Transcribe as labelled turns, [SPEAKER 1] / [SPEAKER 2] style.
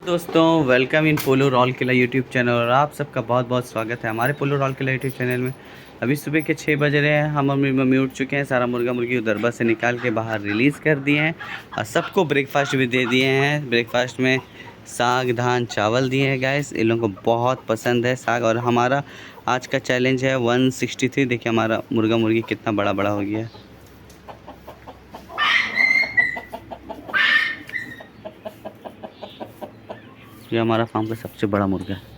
[SPEAKER 1] दोस्तों, welcome in पोलो रॉल किला यूट्यूब चैनल और आप सबका बहुत बहुत स्वागत है हमारे पोलो रॉल किला यूट्यूब चैनल में। अभी सुबह के 6 बज रहे हैं। हम मम्मी मम्मी उठ चुके हैं। सारा मुर्गा मुर्गी दरबा से निकाल के बाहर रिलीज़ कर दिए हैं और सबको ब्रेकफास्ट भी दे दिए हैं। ब्रेकफास्ट में साग धान चावल दिए हैं। गाइस, इन लोगों को बहुत पसंद है साग। और हमारा आज का चैलेंज है 163। देखिए हमारा मुर्गा मुर्गी कितना बड़ा बड़ा हो गया है। ये हमारा फार्म का सबसे बड़ा मुर्गा है।